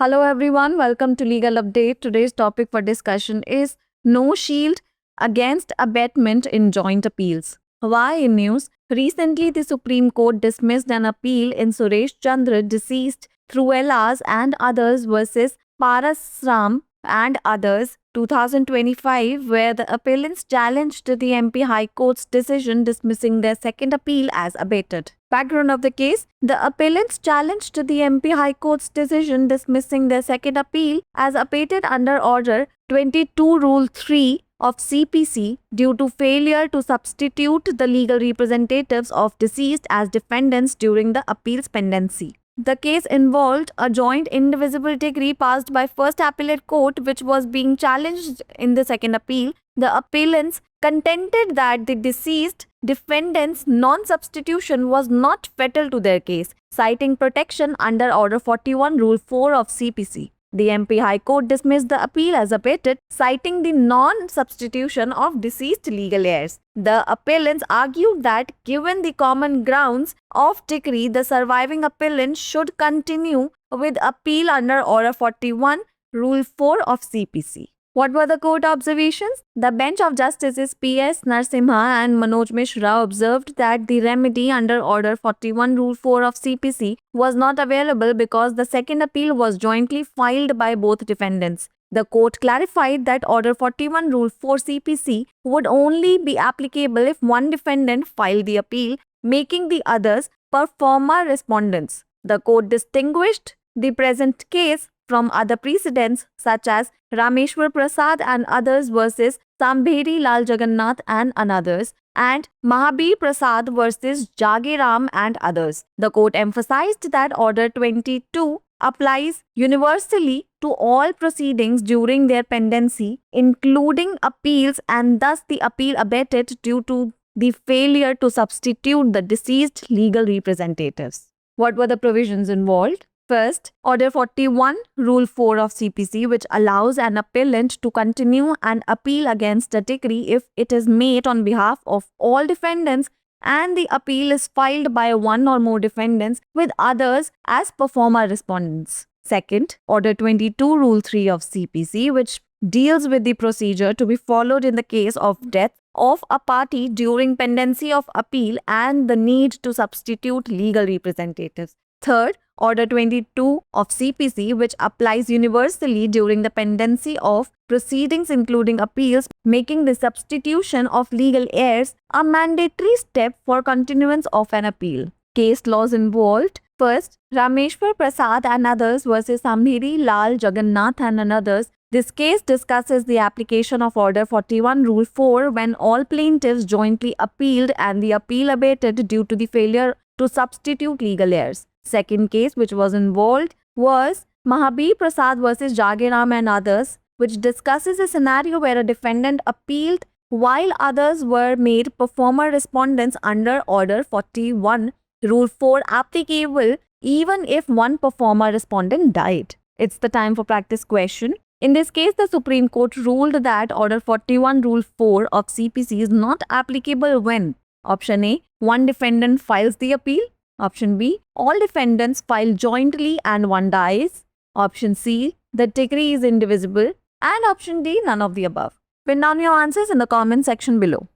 Hello everyone, welcome to Legal Update. Today's topic for discussion is No Shield Against Abatement in Joint Appeals. Why in news? Recently, the Supreme Court dismissed an appeal in Suresh Chandra deceased through LRs and others versus Parasram and others 2025, where the appellants challenged the MP High Court's decision dismissing their second appeal as abated. Background of the case: the appellants challenged the MP High Court's decision dismissing their second appeal as abated under Order 22 Rule 3 of CPC due to failure to substitute the legal representatives of deceased as defendants during the appeal's pendency. The case involved a joint indivisible decree passed by First Appellate Court which was being challenged in the second appeal. The appellants contended that the deceased defendants' non-substitution was not fatal to their case, citing protection under Order 41 Rule 4 of CPC. The MP High Court dismissed the appeal as abated, citing the non-substitution of deceased legal heirs. The appellants argued that, given the common grounds of decree, the surviving appellant should continue with appeal under Order 41, Rule 4 of CPC. What were the court observations? The bench of Justices P.S. Narasimha and Manoj Mishra observed that the remedy under Order 41 Rule 4 of CPC was not available because the second appeal was jointly filed by both defendants. The court clarified that Order 41 Rule 4 CPC would only be applicable if one defendant filed the appeal, making the others per forma respondents. The court distinguished the present case from other precedents such as Rameshwar Prasad and others versus Sambheri Lal Jagannath and others, and Mahabir Prasad versus Jage Ram and others. The court emphasized that Order 22 applies universally to all proceedings during their pendency, including appeals, and thus the appeal abated due to the failure to substitute the deceased legal representatives. What were the provisions involved? First, Order 41, Rule 4 of CPC, which allows an appellant to continue an appeal against a decree if it is made on behalf of all defendants and the appeal is filed by one or more defendants with others as per forma respondents. Second, Order 22, Rule 3 of CPC, which deals with the procedure to be followed in the case of death of a party during pendency of appeal and the need to substitute legal representatives. Third, Order 22 of CPC, which applies universally during the pendency of proceedings including appeals, making the substitution of legal heirs a mandatory step for continuance of an appeal. Case laws involved: first, Rameshwar Prasad and others versus Sambheri Lal Jagannath and others. This case discusses the application of Order 41 Rule 4 when all plaintiffs jointly appealed and the appeal abated due to the failure to substitute legal heirs. Second case which was involved was Mahabir Prasad versus Jage Ram and others, which discusses a scenario where a defendant appealed while others were made per forma respondents under Order 41 Rule 4 applicable even if one per forma respondent died. It's the time for practice question. In this case, the Supreme Court ruled that Order 41 Rule 4 of CPC is not applicable when: Option A, one defendant files the appeal. Option B, all defendants file jointly and one dies. Option C, the decree is indivisible. And option D, none of the above. Pin down your answers in the comment section below.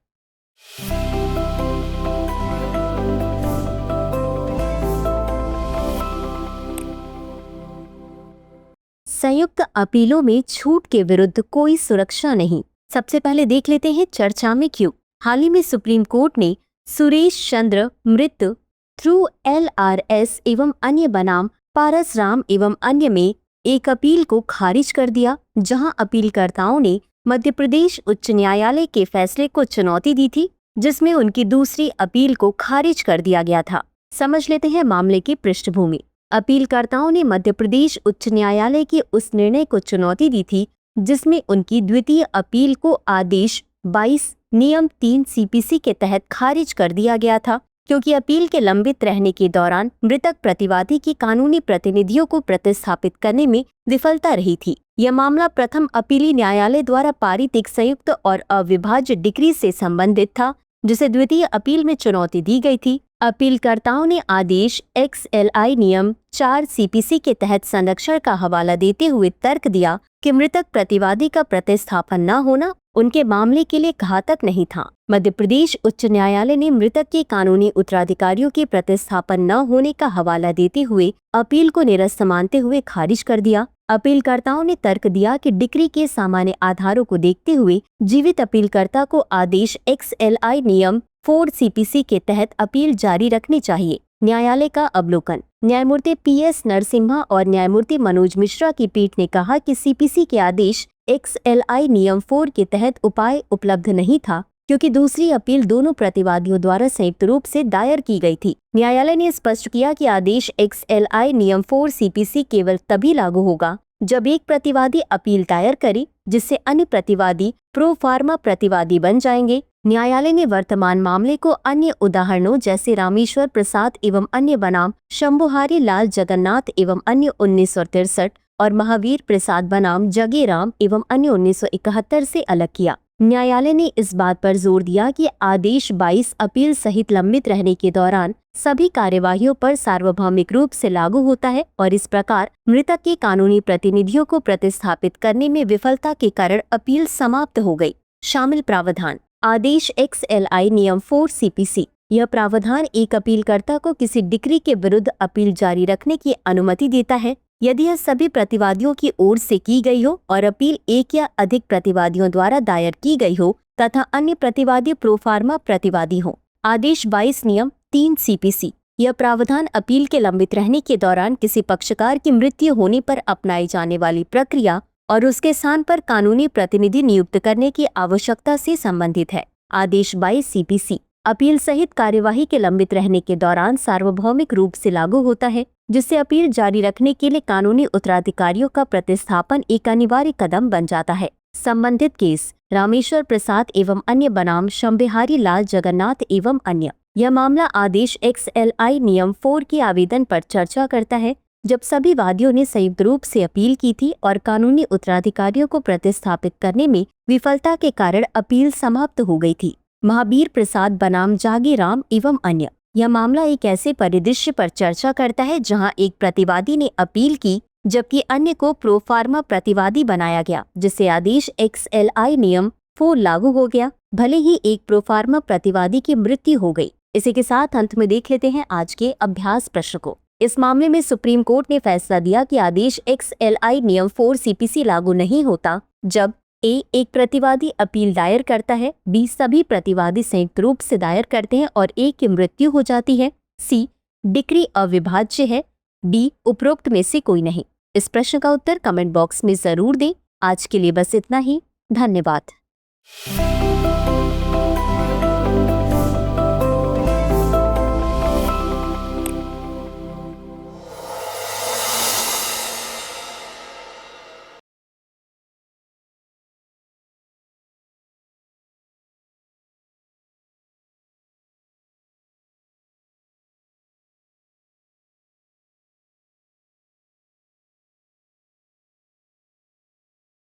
संयुक्त अपीलों में छूट के विरुद्ध कोई सुरक्षा नहीं। सबसे पहले देख लेते हैं चर्चा में क्यों। हाल ही में सुप्रीम कोर्ट ने सुरेश चंद्र मृत थ्रू LRS एवं अन्य बनाम पारसराम एवं अन्य में एक अपील को खारिज कर दिया, जहां अपीलकर्ताओं ने मध्य प्रदेश उच्च न्यायालय के फैसले को चुनौती दी थी, जिसमें उनकी दूसरी अपील को खारिज कर दिया गया था। समझ लेते हैं मामले की पृष्ठभूमि। अपीलकर्ताओं ने मध्य प्रदेश उच्च न्यायालय के उस निर्णय को चुनौती दी थी जिसमें उनकी द्वितीय अपील को आदेश 22 नियम 3 CPC के तहत खारिज कर दिया गया था, क्योंकि अपील के लंबित रहने के दौरान मृतक प्रतिवादी की कानूनी प्रतिनिधियों को प्रतिस्थापित करने में विफलता रही थी। यह मामला प्रथम अपीली न्यायालय द्वारा पारित एक संयुक्त और अविभाज्य डिक्री से संबंधित था, जिसे द्वितीय अपील में चुनौती दी गई थी। अपीलकर्ताओं ने आदेश XLI नियम 4 CPC के तहत संरक्षण का हवाला देते हुए तर्क दिया कि मृतक प्रतिवादी का प्रतिस्थापन न होना उनके मामले के लिए घातक नहीं था। मध्य प्रदेश उच्च न्यायालय ने मृतक के कानूनी उत्तराधिकारियों के प्रतिस्थापन न होने का हवाला देते हुए अपील को निरस्त मानते हुए खारिज कर दिया। अपीलकर्ताओं ने तर्क दिया कि डिक्री के सामान्य आधारों को देखते हुए जीवित अपीलकर्ता को आदेश XLI नियम 4 CPC के तहत अपील जारी रखनी चाहिए। न्यायालय का अवलोकन। न्यायमूर्ति PS नरसिम्हा और न्यायमूर्ति मनोज मिश्रा की पीठ ने कहा कि CPC के आदेश XLI नियम 4 के तहत उपाय उपलब्ध नहीं था क्योंकि दूसरी अपील दोनों प्रतिवादियों द्वारा संयुक्त रूप से दायर की गई थी। न्यायालय ने स्पष्ट किया कि आदेश XLI नियम 4 CPC केवल तभी लागू होगा जब एक प्रतिवादी अपील दायर करे जिससे अन्य प्रतिवादी प्रो फार्मा प्रतिवादी बन जाएंगे। न्यायालय ने वर्तमान मामले को अन्य उदाहरणों जैसे रामेश्वर प्रसाद एवं अन्य बनाम शंभुहारी लाल जगन्नाथ एवं अन्य 1963 और महावीर प्रसाद बनाम जगेराम एवं अन्य 1971 से अलग किया। न्यायालय ने इस बात पर जोर दिया कि आदेश 22 अपील सहित लंबित रहने के दौरान सभी कार्यवाहियों पर सार्वभौमिक रूप से लागू होता है और इस प्रकार मृतक के कानूनी प्रतिनिधियों को प्रतिस्थापित करने में विफलता के कारण अपील समाप्त हो गई। शामिल प्रावधान। आदेश XLI नियम 4 CPC। यह प्रावधान एक अपीलकर्ता को किसी डिक्री के विरुद्ध अपील जारी रखने की अनुमति देता है यदि यह सभी प्रतिवादियों की ओर से की गई हो और अपील एक या अधिक प्रतिवादियों द्वारा दायर की गई हो तथा अन्य प्रतिवादी प्रोफार्मा प्रतिवादी हो। आदेश 22 नियम 3 CPC। यह प्रावधान अपील के लंबित रहने के दौरान किसी पक्षकार की मृत्यु होने पर अपनाई जाने वाली प्रक्रिया और उसके स्थान पर कानूनी प्रतिनिधि नियुक्त करने की आवश्यकता से संबंधित है। आदेश 22 CPC अपील सहित कार्यवाही के लंबित रहने के दौरान सार्वभौमिक रूप से लागू होता है जिससे अपील जारी रखने के लिए कानूनी उत्तराधिकारियों का प्रतिस्थापन एक अनिवार्य कदम बन जाता है। संबंधित केस रामेश्वर प्रसाद एवं अन्य बनाम शंभुहारी लाल जगन्नाथ एवं अन्य। यह मामला आदेश XLI नियम 4 के आवेदन पर चर्चा करता है जब सभी वादियों ने संयुक्त रूप से अपील की थी और कानूनी उत्तराधिकारियों को प्रतिस्थापित करने में विफलता के कारण अपील समाप्त हो गई थी। महावीर प्रसाद बनाम जागीराम एवं अन्य। यह मामला एक ऐसे परिदृश्य पर चर्चा करता है जहां एक प्रतिवादी ने अपील की जबकि अन्य को प्रोफार्मा प्रतिवादी बनाया गया जिससे आदेश XLI नियम 4 लागू हो गया भले ही एक प्रोफार्मा प्रतिवादी की मृत्यु हो गई। इसी के साथ अंत में देख लेते हैं आज के अभ्यास प्रश्न को। इस मामले में सुप्रीम कोर्ट ने फैसला दिया कि आदेश XLI नियम 4 CPC लागू नहीं होता जब A एक प्रतिवादी अपील दायर करता है, B सभी प्रतिवादी संयुक्त रूप से दायर करते हैं और A की मृत्यु हो जाती है, C डिक्री अविभाज्य है, D उपरोक्त में से कोई नहीं। इस प्रश्न का उत्तर कमेंट बॉक्स में जरूर दें। आज के लिए बस इतना ही। धन्यवाद।